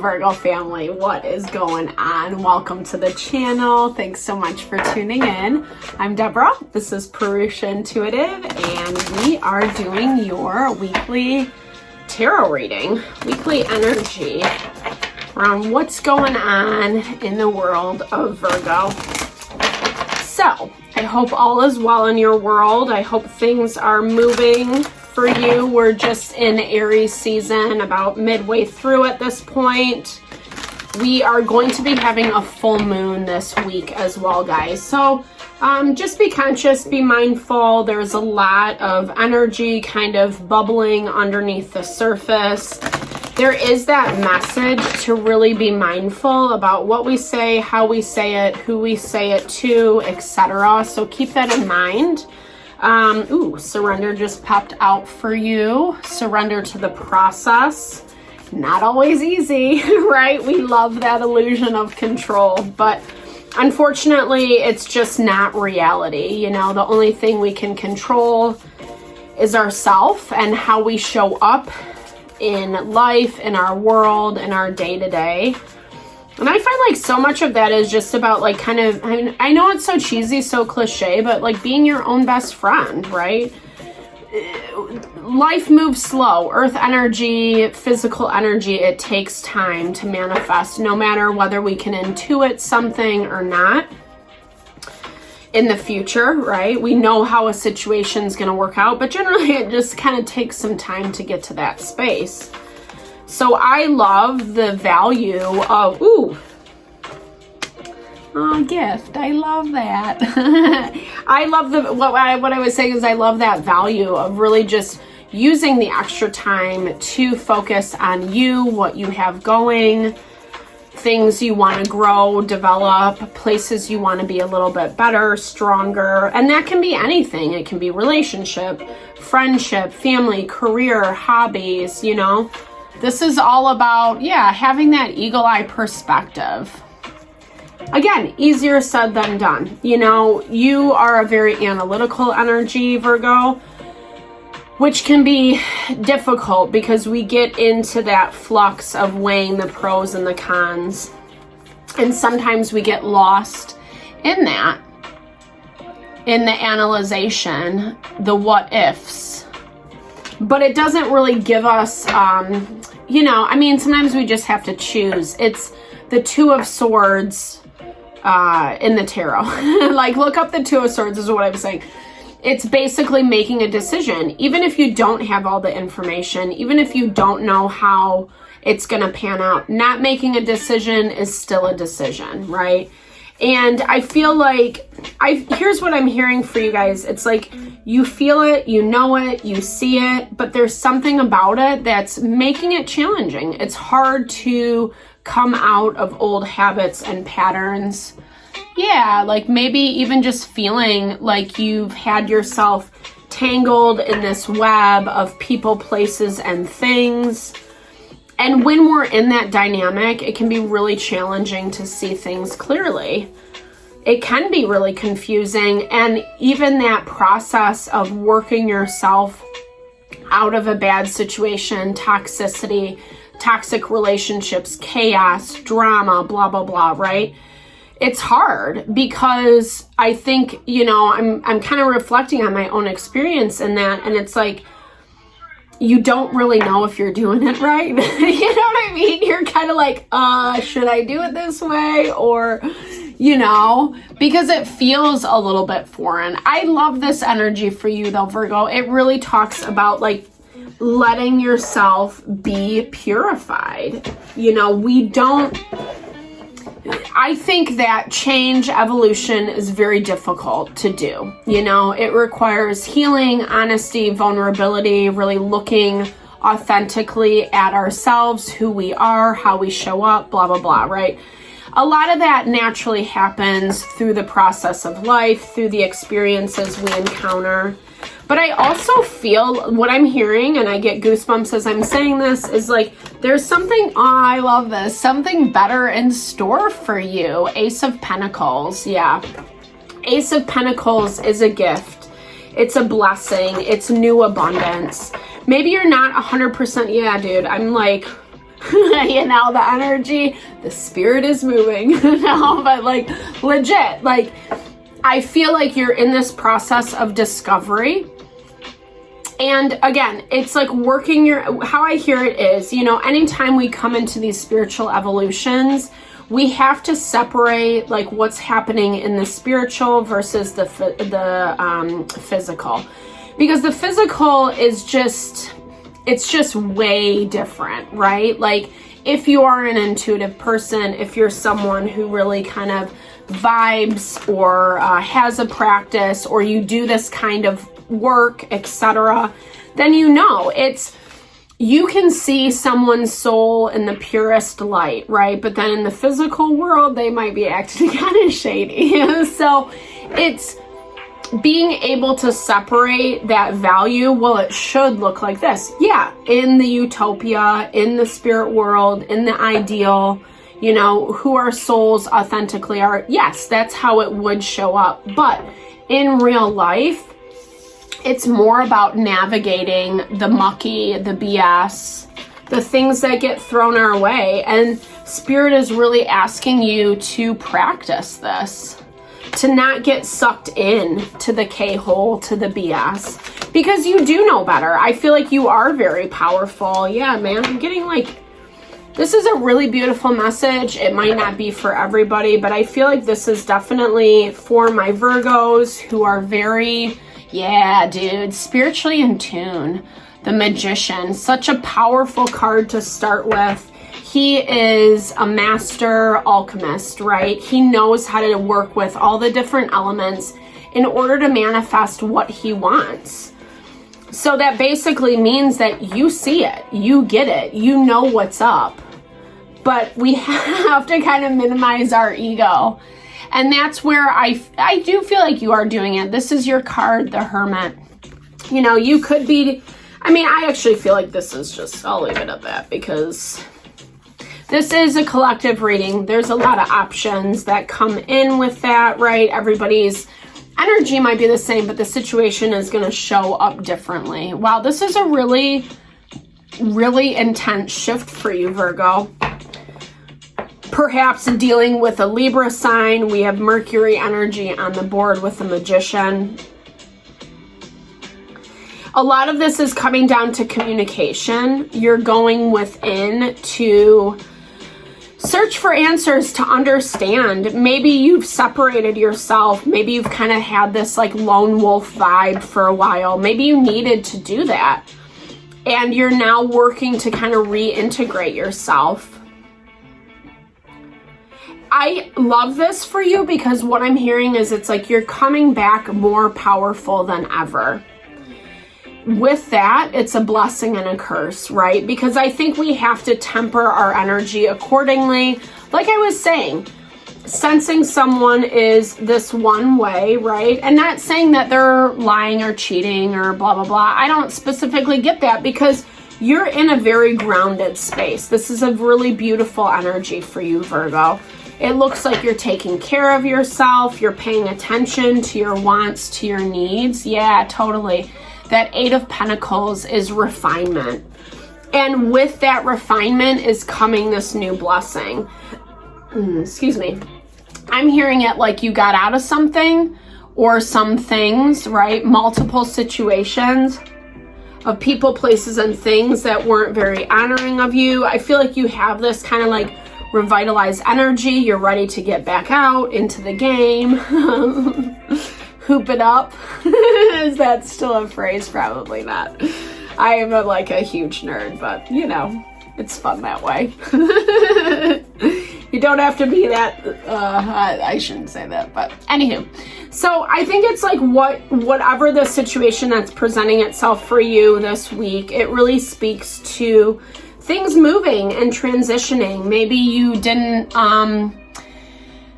Virgo family, what is going on? Welcome to the channel. Thanks so much for tuning in. I'm Deborah. This is Purusha Intuitive, and we are doing your weekly tarot reading, weekly energy around what's going on in the world of Virgo. So, I hope all is well in your world. I hope things are moving for you. We're just in Aries season, about midway through at this point. We are going to be having a full moon this week as well, guys. So just be conscious, be mindful. There's a lot of energy kind of bubbling underneath the surface. There is that message to really be mindful about what we say, how we say it, who we say it to, etc. So keep that in mind. Surrender just popped out for you. Surrender to the process. Not always easy, right? We love that illusion of control, but unfortunately, it's just not reality. You know, the only thing we can control is ourselves and how we show up in life, in our world, in our day-to-day. And I find like so much of that is just about like kind of, I know it's so cheesy, so cliche, but like being your own best friend, right? Life moves slow. Earth energy, physical energy, it takes time to manifest, no matter whether we can intuit something or not in the future, right? We know how a situation's going to work out, but generally it just kind of takes some time to get to that space. So I love the value of, gift. I love that. I love what I was saying is I love that value of really just using the extra time to focus on you, what you have going, things you want to grow, develop, places you want to be a little bit better, stronger. And that can be anything. It can be relationship, friendship, family, career, hobbies, you know. This is all about, having that eagle eye perspective. Again, easier said than done. You know, you are a very analytical energy, Virgo, which can be difficult because we get into that flux of weighing the pros and the cons. And sometimes we get lost in that, in the analyzation, the what ifs. But it doesn't really give us, sometimes we just have to choose. It's the Two of Swords in the tarot. Like, look up the Two of Swords is what I'm saying. It's basically making a decision. Even if you don't have all the information, even if you don't know how it's going to pan out, not making a decision is still a decision, right? And I feel like, here's what I'm hearing for you guys. It's like you feel it, you know it, you see it, but there's something about it that's making it challenging. It's hard to come out of old habits and patterns. Yeah, like maybe even just feeling like you've had yourself tangled in this web of people, places, and things. And when we're in that dynamic, it can be really challenging to see things clearly. It can be really confusing. And even that process of working yourself out of a bad situation, toxicity, toxic relationships, chaos, drama, blah, blah, blah, right? It's hard because I think, I'm kind of reflecting on my own experience in that. And it's like, you don't really know if you're doing it right. You know what I mean? You're kind of like, should I do it this way? Or, because it feels a little bit foreign. I love this energy for you though, Virgo. It really talks about like letting yourself be purified. I think that change, evolution is very difficult to do. It requires healing, honesty, vulnerability, really looking authentically at ourselves, who we are, how we show up, blah, blah, blah, right? A lot of that naturally happens through the process of life, through the experiences we encounter. But I also feel what I'm hearing, and I get goosebumps as I'm saying this, is like there's something, I love this, something better in store for you. Ace of Pentacles, yeah. Ace of Pentacles is a gift. It's a blessing. It's new abundance. Maybe you're not 100%, yeah, dude, I'm like You know, the energy, the spirit is moving. No, but like legit, like I feel like you're in this process of discovery. And again, it's like working how I hear it is, you know, anytime we come into these spiritual evolutions, we have to separate like what's happening in the spiritual versus the physical, because the physical is just, it's just way different, right? Like if you are an intuitive person, if you're someone who really kind of vibes or has a practice, or you do this kind of work, etc., then you know you can see someone's soul in the purest light, right? But then in the physical world, they might be acting kind of shady. So it's being able to separate that value. Well, it should look like this. Yeah, in the utopia, in the spirit world, in the ideal, you know, who our souls authentically are. Yes, that's how it would show up. But in real life, it's more about navigating the mucky, the BS, the things that get thrown our way. And Spirit is really asking you to practice this, to not get sucked in to the K-hole, to the BS, because you do know better. I feel like you are very powerful. Yeah, man, I'm getting like, this is a really beautiful message. It might not be for everybody, but I feel like this is definitely for my Virgos who are very, yeah, dude, spiritually in tune. The Magician, such a powerful card to start with. He is a master alchemist, right? He knows how to work with all the different elements in order to manifest what he wants. So that basically means that you see it, you get it, you know what's up. But we have to kind of minimize our ego. And that's where I do feel like you are doing it. This is your card, the Hermit. You know, you could be, I mean, I actually feel like this is just, I'll leave it at that, because this is a collective reading. There's a lot of options that come in with that, right? Everybody's energy might be the same, but the situation is going to show up differently. Wow, this is a really, really intense shift for you, Virgo. Perhaps dealing with a Libra sign. We have Mercury energy on the board with the Magician. A lot of this is coming down to communication. You're going within to search for answers, to understand. Maybe you've separated yourself. Maybe you've kind of had this like lone wolf vibe for a while. Maybe you needed to do that. And you're now working to kind of reintegrate yourself. I love this for you because what I'm hearing is it's like you're coming back more powerful than ever. With that, it's a blessing and a curse, right? Because I think we have to temper our energy accordingly. Like I was saying, sensing someone is this one way, right? And not saying that they're lying or cheating or blah, blah, blah. I don't specifically get that because you're in a very grounded space. This is a really beautiful energy for you, Virgo. It looks like you're taking care of yourself. You're paying attention to your wants, to your needs. Yeah, totally. That Eight of Pentacles is refinement. And with that refinement is coming this new blessing. Excuse me. I'm hearing it like you got out of something or some things, right? Multiple situations of people, places, and things that weren't very honoring of you. I feel like you have this kind of like revitalized energy. You're ready to get back out into the game. Hoop it up. Is that still a phrase? Probably not. I am like a huge nerd, but you know, it's fun that way. You don't have to be that, I shouldn't say that, but anywho. So I think it's like whatever the situation that's presenting itself for you this week, it really speaks to things moving and transitioning. Maybe you didn't,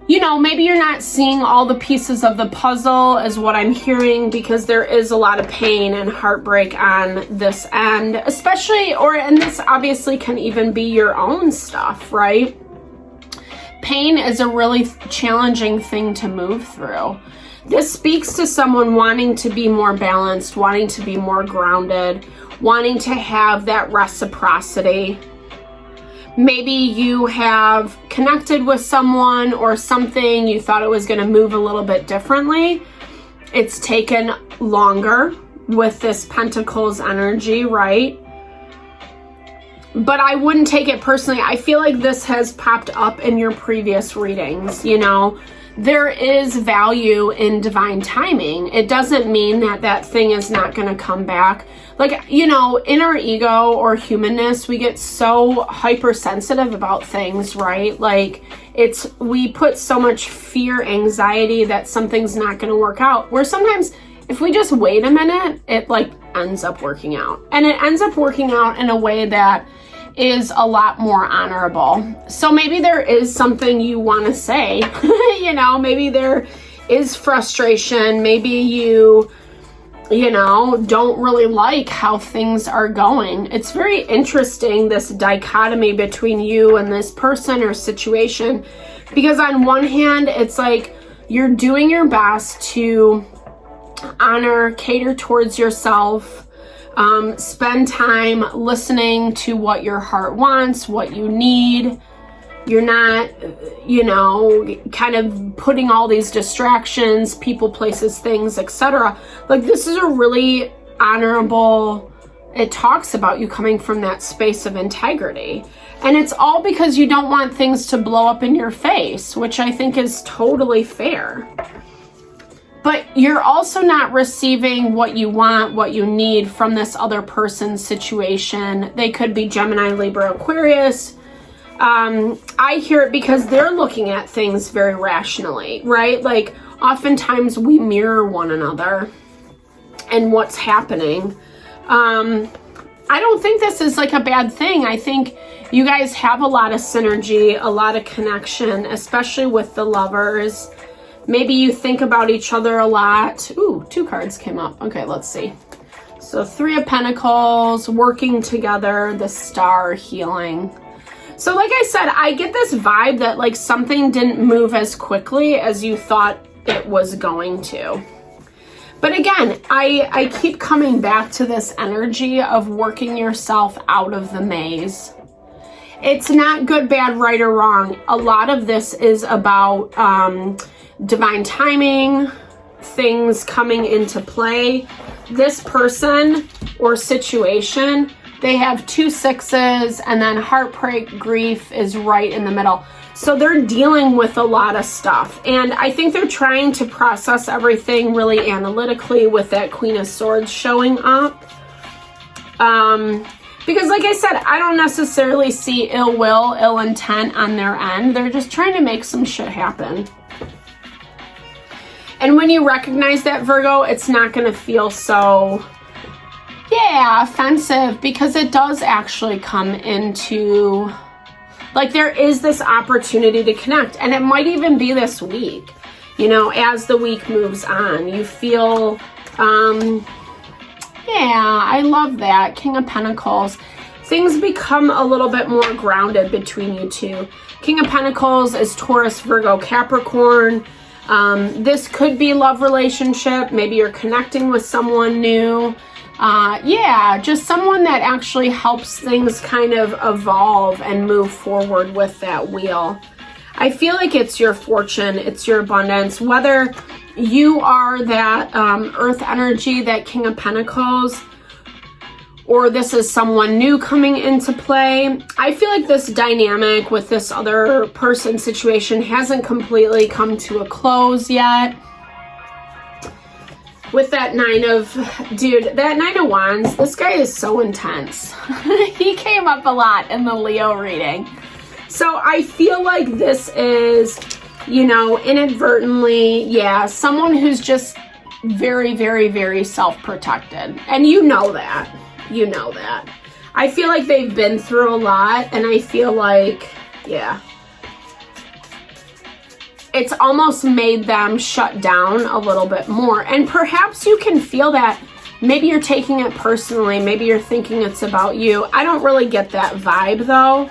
you know, maybe you're not seeing all the pieces of the puzzle is what I'm hearing, because there is a lot of pain and heartbreak on this end, especially, and this obviously can even be your own stuff, right? Pain is a really challenging thing to move through. This speaks to someone wanting to be more balanced, wanting to be more grounded, wanting to have that reciprocity. Maybe you have connected with someone or something, you thought it was going to move a little bit differently. It's taken longer with this Pentacles energy, right? But I wouldn't take it personally. I feel like this has popped up in your previous readings, you know. There is value in divine timing. It doesn't mean that that thing is not going to come back. Like, you know, in our ego or humanness, we get so hypersensitive about things, right? Like, we put so much fear, anxiety that something's not going to work out. Where sometimes if we just wait a minute, it like ends up working out. And it ends up working out in a way that is a lot more honorable. So maybe there is something you want to say, you know, maybe there is frustration. Maybe you know, don't really like how things are going. It's very interesting, this dichotomy between you and this person or situation, because on one hand, it's like you're doing your best to honor, cater towards yourself, spend time listening to what your heart wants, what you need. You're not, you know, kind of putting all these distractions, people, places, things, etc. Like, this is a really honorable, it talks about you coming from that space of integrity. And it's all because you don't want things to blow up in your face, which I think is totally fair. But you're also not receiving what you want, what you need from this other person's situation. They could be Gemini, Libra, Aquarius. I hear it because they're looking at things very rationally, right? Like, oftentimes we mirror one another and what's happening. I don't think this is like a bad thing. I think you guys have a lot of synergy, a lot of connection, especially with the lovers. Maybe you think about each other a lot. Ooh, 2 cards came up. Okay, let's see. So 3 of Pentacles, working together, the Star, healing. So like I said, I get this vibe that like something didn't move as quickly as you thought it was going to. But again, I keep coming back to this energy of working yourself out of the maze. It's not good, bad, right, or wrong. A lot of this is about divine timing, things coming into play. This person or situation, they have 2 6s, and then heartbreak, grief is right in the middle. So they're dealing with a lot of stuff. And I think they're trying to process everything really analytically with that Queen of Swords showing up. Because like I said, I don't necessarily see ill will, ill intent on their end. They're just trying to make some shit happen. And when you recognize that, Virgo, it's not going to feel so, offensive, because it does actually come into, like, there is this opportunity to connect. And it might even be this week, you know, as the week moves on. You feel, I love that. King of Pentacles. Things become a little bit more grounded between you two. King of Pentacles is Taurus, Virgo, Capricorn. This could be love relationship. Maybe you're connecting with someone new. Just someone that actually helps things kind of evolve and move forward with that wheel. I feel like it's your fortune, it's your abundance. Whether you are that earth energy, that King of Pentacles, or this is someone new coming into play, I feel like this dynamic with this other person situation hasn't completely come to a close yet. With that that 9 of Wands, this guy is so intense. He came up a lot in the Leo reading. So I feel like this is, you know, inadvertently, someone who's just very, very, very self-protected. And you know that. You know that. I feel like they've been through a lot, and I feel like, it's almost made them shut down a little bit more. And perhaps you can feel that. Maybe you're taking it personally. Maybe you're thinking it's about you. I don't really get that vibe, though.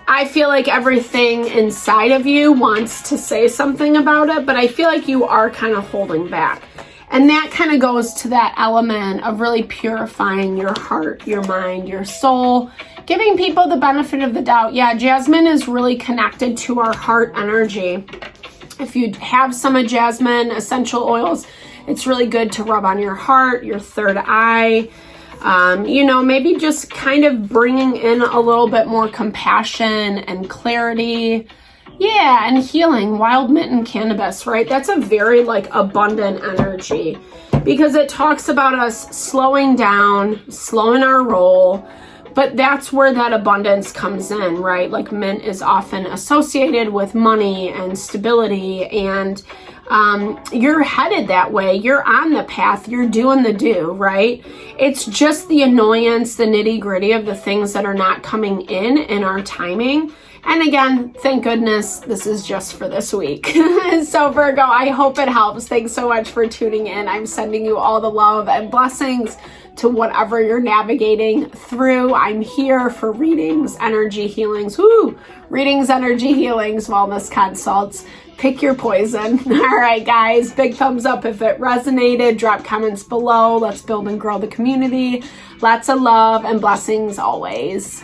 I feel like everything inside of you wants to say something about it, but I feel like you are kind of holding back. And that kind of goes to that element of really purifying your heart, your mind, your soul, Giving people the benefit of the doubt. Yeah, jasmine is really connected to our heart energy. If you have some of jasmine essential oils, it's really good to rub on your heart, your third eye. You know, maybe just kind of bringing in a little bit more compassion and clarity. Yeah, and healing. Wild mint and cannabis, right? That's a very like abundant energy because it talks about us slowing down, slowing our roll. But that's where that abundance comes in, right? Like mint is often associated with money and stability, and you're headed that way. You're on the path. You're doing the do, right? It's just the annoyance, the nitty gritty of the things that are not coming in our timing. And again, thank goodness this is just for this week. So Virgo, I hope it helps. Thanks so much for tuning in. I'm sending you all the love and blessings to whatever you're navigating through. I'm here for readings, energy healings, readings, energy healings, wellness consults. Pick your poison. All right, guys, big thumbs up if it resonated. Drop comments below. Let's build and grow the community. Lots of love and blessings always.